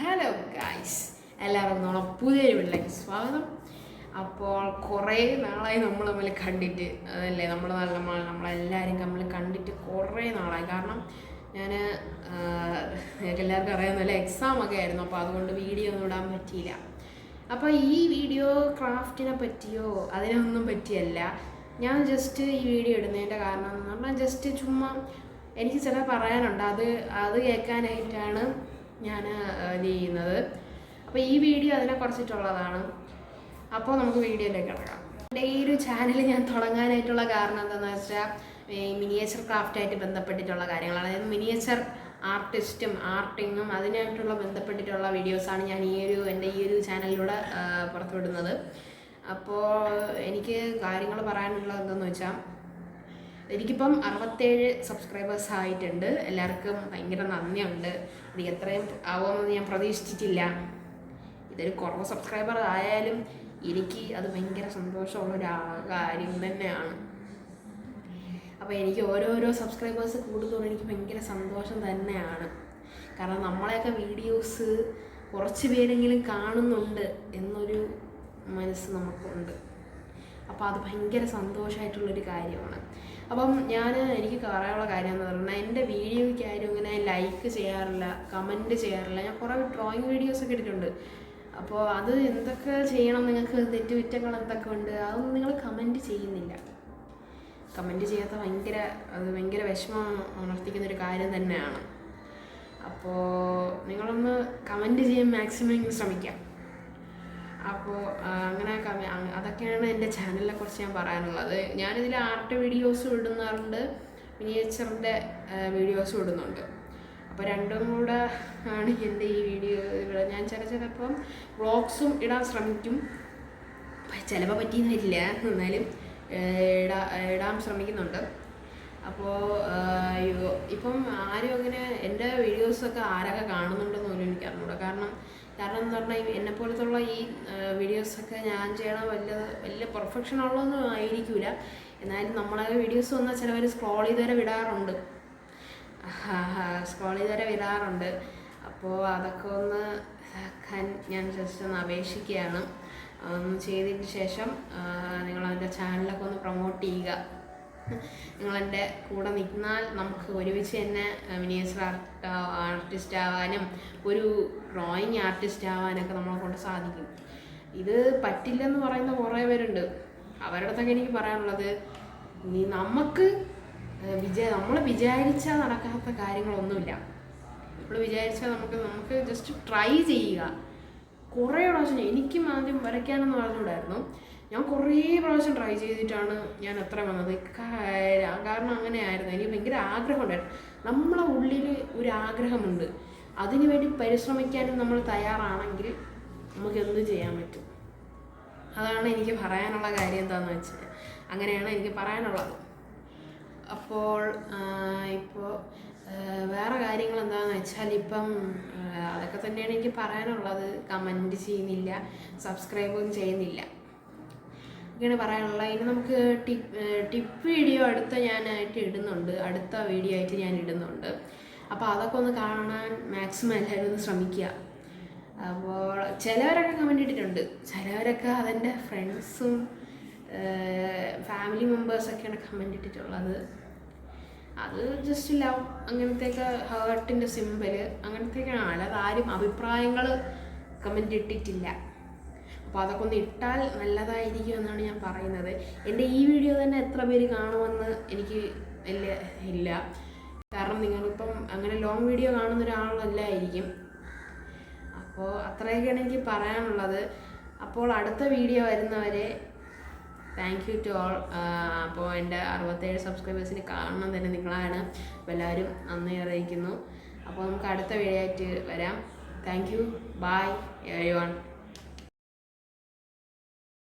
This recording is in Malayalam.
ഹലോ ഗൈസ്, എല്ലാവരും നമ്മളെ പുതിയൊരു വീട്ടിലേക്ക് സ്വാഗതം. അപ്പോൾ കുറേ നാളായി നമ്മൾ തമ്മിൽ കണ്ടിട്ട്, അതല്ലേ നമ്മളെല്ലാവരും തമ്മിൽ കണ്ടിട്ട് കുറേ നാളായി. കാരണം ഞാൻ നിങ്ങൾക്ക് എല്ലാവർക്കും അറിയാവുന്നല്ലേ, എക്സാമൊക്കെ ആയിരുന്നു. അപ്പോൾ അതുകൊണ്ട് വീഡിയോ ഒന്നും ഇടാൻ പറ്റിയില്ല. അപ്പോൾ ഈ വീഡിയോ ക്രാഫ്റ്റിനെ പറ്റിയോ അതിനൊന്നും പറ്റിയല്ല. ഞാൻ ജസ്റ്റ് ഈ വീഡിയോ ഇടുന്നതിൻ്റെ കാരണം എന്ന് പറഞ്ഞാൽ ജസ്റ്റ് ചുമ്മാ എനിക്ക് ചില പറയാനുണ്ട്, അത് കേൾക്കാനായിട്ടാണ് ഞാൻ ഇത് ചെയ്യുന്നത്. അപ്പോൾ ഈ വീഡിയോ അതിനെ കുറിച്ചിട്ടുള്ളതാണ്. അപ്പോൾ നമുക്ക് വീഡിയോയിലേക്ക് കിടക്കാം. എൻ്റെ ഈ ഒരു ചാനൽ ഞാൻ തുടങ്ങാനായിട്ടുള്ള കാരണം എന്താണെന്ന് വെച്ചാൽ മിനിയേച്ചർ ക്രാഫ്റ്റായിട്ട് ബന്ധപ്പെട്ടിട്ടുള്ള കാര്യങ്ങളാണ്. അതായത് മിനിയേച്ചർ ആർട്ടിസ്റ്റും ആർട്ടിങ്ങും അതിനായിട്ടുള്ള ബന്ധപ്പെട്ടിട്ടുള്ള വീഡിയോസാണ് ഞാൻ എൻ്റെ ഈ ഒരു ചാനലിലൂടെ പുറത്തുവിടുന്നത്. അപ്പോൾ എനിക്ക് കാര്യങ്ങൾ പറയാനുള്ളത് എന്താണെന്ന് വെച്ചാൽ, എനിക്കിപ്പം 67 സബ്സ്ക്രൈബേഴ്സ് ആയിട്ടുണ്ട്. എല്ലാവർക്കും ഭയങ്കര നന്ദിയുണ്ട്. എനിക്ക് എത്രയും ആവുമെന്ന് ഞാൻ പ്രതീക്ഷിച്ചിട്ടില്ല. ഇതൊരു കുറവ് സബ്സ്ക്രൈബർ ആയാലും എനിക്ക് അത് ഭയങ്കര സന്തോഷമുള്ളൊരു കാര്യം തന്നെയാണ്. അപ്പോൾ എനിക്ക് ഓരോരോ സബ്സ്ക്രൈബേഴ്സ് കൂടുന്നതോടെ എനിക്ക് ഭയങ്കര സന്തോഷം തന്നെയാണ്. കാരണം നമ്മളെയൊക്കെ വീഡിയോസ് കുറച്ച് പേരെങ്കിലും കാണുന്നുണ്ട് എന്നൊരു മനസ്സ് നമുക്കുണ്ട്. അപ്പോൾ അത് ഭയങ്കര സന്തോഷമായിട്ടുള്ളൊരു കാര്യമാണ്. അപ്പം എനിക്ക് പറയാനുള്ള കാര്യം എന്ന് പറഞ്ഞാൽ, എൻ്റെ വീഡിയോയ്ക്ക് ആരും ഇങ്ങനെ ലൈക്ക് ചെയ്യാറില്ല, കമൻറ്റ് ചെയ്യാറില്ല. ഞാൻ കുറേ ഡ്രോയിങ് വീഡിയോസൊക്കെ ഇട്ടിട്ടുണ്ട്. അപ്പോൾ അത് എന്തൊക്കെ ചെയ്യണം, നിങ്ങൾക്ക് തെറ്റുകുറ്റങ്ങൾ എന്തൊക്കെ ഉണ്ട്, അതൊന്നും നിങ്ങൾ കമൻറ്റ് ചെയ്യുന്നില്ല. കമൻറ്റ് ചെയ്യാത്ത ഭയങ്കര വിഷമം ഉണർത്തിക്കുന്നൊരു കാര്യം തന്നെയാണ്. അപ്പോൾ നിങ്ങളൊന്ന് കമൻറ്റ് ചെയ്യാൻ മാക്സിമം ശ്രമിക്കാം. അപ്പോൾ അതൊക്കെയാണ് എൻ്റെ ചാനലിനെ കുറിച്ച് ഞാൻ പറയാനുള്ളത്. ഞാനിതിൽ ആർട്ട് വീഡിയോസും ഇടുന്നുണ്ട്, മിനിയേച്ചറിൻ്റെ വീഡിയോസും ഇടുന്നുണ്ട്. അപ്പോൾ രണ്ടും കൂടെ ആണ് എൻ്റെ ഈ വീഡിയോ. ഞാൻ ചിലപ്പം വ്ളോഗ്സും ഇടാൻ ശ്രമിക്കും. ചിലപ്പോൾ പറ്റിയെന്ന് വരില്ല, എന്നാലും ഇടാൻ ശ്രമിക്കുന്നുണ്ട്. അപ്പോൾ ഇപ്പം ആരും അങ്ങനെ എൻ്റെ വീഡിയോസൊക്കെ ആരൊക്കെ കാണുന്നുണ്ടെന്ന് പോലും എനിക്ക് അറിഞ്ഞൂടാ. കാരണം എന്ന് പറഞ്ഞാൽ എന്നെപ്പോലത്തുള്ള ഈ വീഡിയോസൊക്കെ ഞാൻ ചെയ്യണ വലിയ പെർഫെക്ഷൻ ഉള്ളതൊന്നും ആയിരിക്കില്ല. എന്നാലും നമ്മളെ വീഡിയോസ് വന്നാൽ ചിലവർ സ്ക്രോൾ ചെയ്ത് വിടാറുണ്ട്. അപ്പോൾ അതൊക്കെ ഒന്ന് ഇതാക്കാൻ ഞാൻ ജസ്റ്റ് ഒന്ന് അപേക്ഷിക്കുകയാണ്. ഒന്ന് ചെയ്തതിന് ശേഷം നിങ്ങളതിൻ്റെ ചാനലൊക്കെ ഒന്ന് പ്രൊമോട്ട് ചെയ്യുക. നിങ്ങളെൻ്റെ കൂടെ നിന്നാൽ നമുക്ക് ഒരുമിച്ച് തന്നെ മിനിയേച്ചർ ആർട്ടിസ്റ്റ് ആവാനും ഒരു ഡ്രോയിങ് ആർട്ടിസ്റ്റ് ആവാനൊക്കെ നമ്മളെ കൊണ്ട് സാധിക്കും. ഇത് പറ്റില്ലെന്ന് പറയുന്ന കുറേ പേരുണ്ട്. അവരുടെ അടുത്തൊക്കെ എനിക്ക് പറയാനുള്ളത്, നമ്മൾ വിചാരിച്ചാൽ നടക്കാത്ത കാര്യങ്ങളൊന്നുമില്ല. നമ്മൾ വിചാരിച്ചാൽ നമുക്ക് ജസ്റ്റ് ട്രൈ ചെയ്യുക. കുറേ പ്രാവശ്യം എനിക്കും ആദ്യം വരയ്ക്കാനെന്ന് പറഞ്ഞുകൂടായിരുന്നു. ഞാൻ കുറേ പ്രാവശ്യം ട്രൈ ചെയ്തിട്ടാണ് ഞാൻ എത്ര വന്നത്. കാരണം അങ്ങനെയായിരുന്നു. എനിക്ക് ഭയങ്കര ആഗ്രഹമുണ്ടായിരുന്നു. നമ്മളെ ഉള്ളിൽ ഒരു ആഗ്രഹമുണ്ട്, അതിനു വേണ്ടി പരിശ്രമിക്കാനും നമ്മൾ തയ്യാറാണെങ്കിൽ നമുക്ക് എന്ത് ചെയ്യാൻ പറ്റും. അതാണ് എനിക്ക് പറയാനുള്ള കാര്യം. എന്താണെന്ന് വെച്ചാൽ അങ്ങനെയാണ് എനിക്ക് പറയാനുള്ളത്. അപ്പോൾ ഇപ്പോൾ വേറെ കാര്യങ്ങൾ എന്താണെന്ന് വെച്ചാൽ, ഇപ്പം അതൊക്കെ തന്നെയാണ് എനിക്ക് പറയാനുള്ളത്. കമൻറ്റ് ചെയ്യുന്നില്ല, സബ്സ്ക്രൈബും ചെയ്യുന്നില്ല, ഇങ്ങനെ പറയാനുള്ള. ഇനി നമുക്ക് ടിപ്പ് വീഡിയോ അടുത്ത വീഡിയോ ആയിട്ട് ഞാൻ ഇടുന്നുണ്ട്. അപ്പോൾ അതൊക്കെ ഒന്ന് കാണാൻ മാക്സിമം എല്ലാവരും ഒന്ന് ശ്രമിക്കുക. അപ്പോൾ ചിലവരൊക്കെ കമൻറ്റ് ഇട്ടിട്ടുണ്ട്, ചിലവരൊക്കെ അതെൻ്റെ ഫ്രണ്ട്സും ഫാമിലി മെമ്പേഴ്സൊക്കെയാണ് കമൻറ്റ് ഇട്ടിട്ടുള്ളത്. അത് ജസ്റ്റ് ലവ്, അങ്ങനത്തെയൊക്കെ ഹേർട്ടിൻ്റെ സിമ്പൽ അങ്ങനത്തെയൊക്കെയാണ്. അല്ലാതെ ആരും അഭിപ്രായങ്ങൾ കമൻറ്റ് ഇട്ടിട്ടില്ല. അപ്പോൾ അതൊക്കെ ഒന്ന് ഇട്ടാൽ നല്ലതായിരിക്കും എന്നാണ് ഞാൻ പറയുന്നത്. എൻ്റെ ഈ വീഡിയോ തന്നെ എത്ര പേര് കാണുമെന്ന് എനിക്ക് ഇല്ല. കാരണം നിങ്ങളിപ്പം അങ്ങനെ ലോങ് വീഡിയോ കാണുന്ന ഒരാളല്ലായിരിക്കും. അപ്പോൾ അത്രയൊക്കെയാണ് എനിക്ക് പറയാനുള്ളത്. അപ്പോൾ അടുത്ത വീഡിയോ വരുന്നവരെ താങ്ക് യു ടു ഓൾ. അപ്പോൾ എൻ്റെ 67 സബ്സ്ക്രൈബേഴ്സിന് കാണണം തന്നെ നിങ്ങളാണ്. അപ്പോൾ എല്ലാവരും നന്ദി അറിയിക്കുന്നു. അപ്പോൾ നമുക്ക് അടുത്ത വീഡിയോ ആയിട്ട് വരാം. Thank you, bye everyone.